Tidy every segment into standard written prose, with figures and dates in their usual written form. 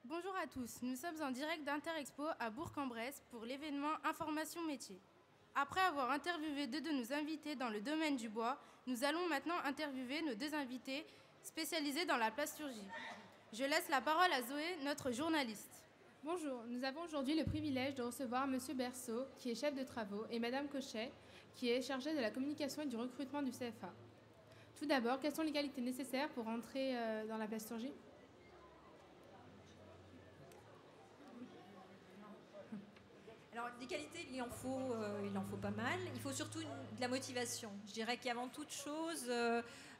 Bonjour à tous, nous sommes en direct d'Interexpo à Bourg-en-Bresse pour l'événement Information Métier. Après avoir interviewé deux de nos invités dans le domaine du bois, nous allons maintenant interviewer nos deux invités spécialisés dans la plasturgie. Je laisse la parole à Zoé, notre journaliste. Bonjour, nous avons aujourd'hui le privilège de recevoir Monsieur Berceau, qui est chef de travaux, et Madame Cochet, qui est chargée de la communication et du recrutement du CFA. Tout d'abord, quelles sont les qualités nécessaires pour entrer dans la plasturgie ? Alors, des qualités, il en faut pas mal. Il faut surtout de la motivation. Je dirais qu'avant toute chose,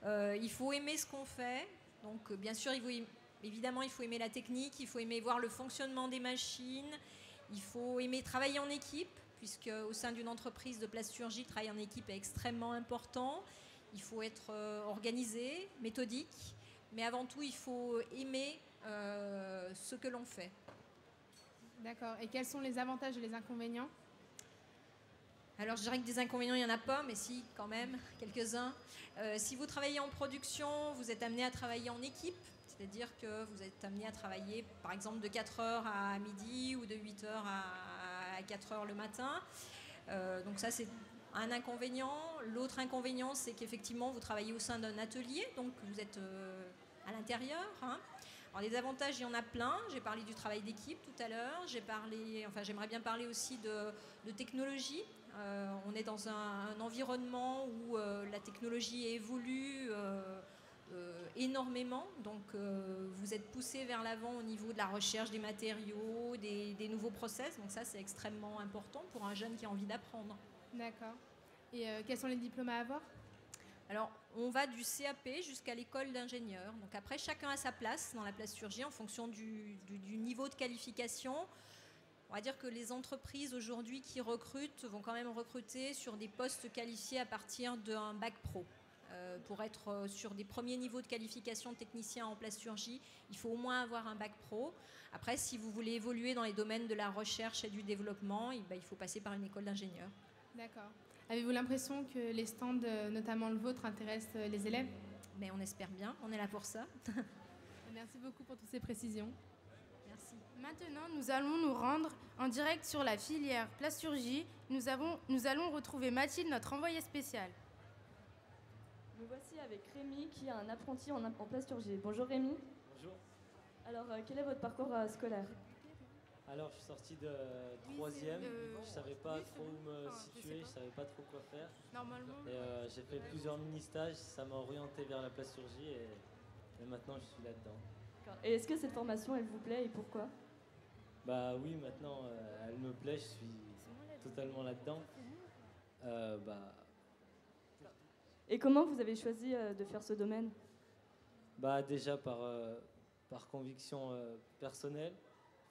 il faut aimer ce qu'on fait. Donc, bien sûr, évidemment, il faut aimer la technique, il faut aimer voir le fonctionnement des machines, il faut aimer travailler en équipe, puisque au sein d'une entreprise de plasturgie, travailler en équipe est extrêmement important. Il faut être organisé, méthodique, mais avant tout, il faut aimer ce que l'on fait. D'accord. Et quels sont les avantages et les inconvénients ? Alors je dirais que des inconvénients, il n'y en a pas, mais si, quand même, quelques-uns. Si vous travaillez en production, vous êtes amené à travailler en équipe, c'est-à-dire que vous êtes amené à travailler, par exemple, de 4 heures à midi ou de 8 heures à 4 heures le matin. Donc ça, c'est un inconvénient. L'autre inconvénient, c'est qu'effectivement, vous travaillez au sein d'un atelier, donc vous êtes à l'intérieur, hein. Alors les avantages, il y en a plein. J'ai parlé du travail d'équipe tout à l'heure. J'aimerais bien parler aussi de technologie. On est dans un environnement où la technologie évolue énormément. Donc vous êtes poussé vers l'avant au niveau de la recherche des matériaux, des nouveaux process. Donc ça, c'est extrêmement important pour un jeune qui a envie d'apprendre. D'accord. Et quels sont les diplômes à avoir ? Alors, on va du CAP jusqu'à l'école d'ingénieur. Donc après, chacun a sa place dans la plasturgie en fonction du niveau de qualification. On va dire que les entreprises aujourd'hui qui recrutent vont quand même recruter sur des postes qualifiés à partir d'un bac pro. Pour être sur des premiers niveaux de qualification technicien en plasturgie, il faut au moins avoir un bac pro. Après, si vous voulez évoluer dans les domaines de la recherche et du développement, il faut passer par une école d'ingénieur. D'accord. Avez-vous l'impression que les stands, notamment le vôtre, intéressent les élèves ? Mais on espère bien, on est là pour ça. Merci beaucoup pour toutes ces précisions. Merci. Maintenant, nous allons nous rendre en direct sur la filière plasturgie. Nous allons retrouver Mathilde, notre envoyée spéciale. Nous voici avec Rémi qui est un apprenti en plasturgie. Bonjour Rémi. Bonjour. Alors quel est votre parcours scolaire ? Alors je suis sorti de 3e, je savais pas trop où me situer, je savais pas trop quoi faire. Normalement. Et j'ai fait plusieurs mini-stages, ça m'a orienté vers la plasturgie et maintenant je suis là-dedans. Et est-ce que cette formation elle vous plaît et pourquoi ? Bah oui, maintenant elle me plaît, je suis totalement là-dedans. Et comment vous avez choisi de faire ce domaine ? Bah déjà par conviction personnelle,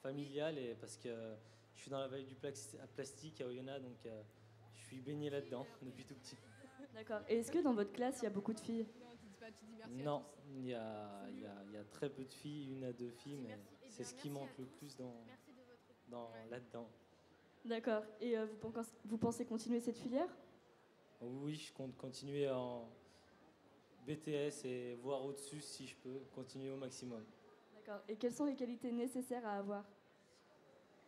familiale et parce que je suis dans la vallée du plastique à Oyonnax, donc je suis baigné là-dedans depuis tout petit. D'accord. Et est-ce que dans votre classe il y a beaucoup de filles ? Non, il y a très peu de filles, 1 à 2 filles, mais c'est ce qui manque le plus là-dedans. D'accord. Et vous pensez continuer cette filière ? Oui, je compte continuer en BTS et voir au-dessus si je peux continuer au maximum. D'accord. Et quelles sont les qualités nécessaires à avoir ?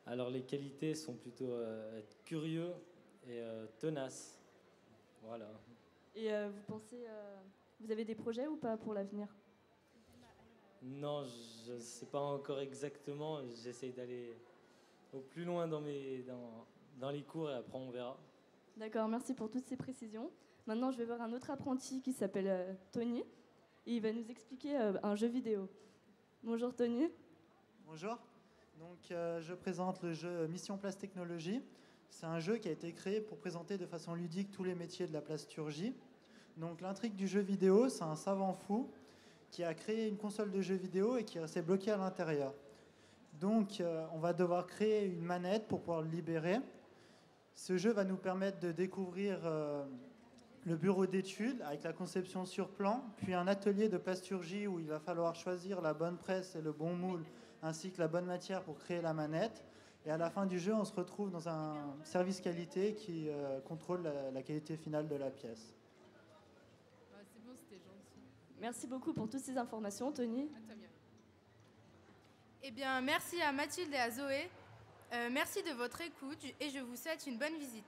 Alors les qualités sont plutôt être curieux et tenace. Voilà. Et vous avez des projets ou pas pour l'avenir ? Non, je ne sais pas encore exactement. J'essaye d'aller au plus loin dans les cours et après on verra. D'accord, merci pour toutes ces précisions. Maintenant, je vais voir un autre apprenti qui s'appelle Tony. Et il va nous expliquer un jeu vidéo. Bonjour Tony. Bonjour. Donc, je présente le jeu Mission Place Technologie. C'est un jeu qui a été créé pour présenter de façon ludique tous les métiers de la plasturgie. Donc, l'intrigue du jeu vidéo, c'est un savant fou qui a créé une console de jeux vidéo et qui s'est bloqué à l'intérieur. Donc, on va devoir créer une manette pour pouvoir le libérer. Ce jeu va nous permettre de découvrir le bureau d'études avec la conception sur plan, puis un atelier de plasturgie où il va falloir choisir la bonne presse et le bon moule, ainsi que la bonne matière pour créer la manette. Et à la fin du jeu, on se retrouve dans un service qualité qui contrôle la qualité finale de la pièce. C'est bon, c'était gentil. Merci beaucoup pour toutes ces informations, Tony. À toi bien. Eh bien, merci à Mathilde et à Zoé. Merci de votre écoute et je vous souhaite une bonne visite.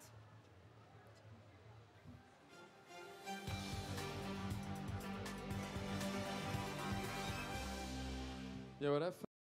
Bien voilà.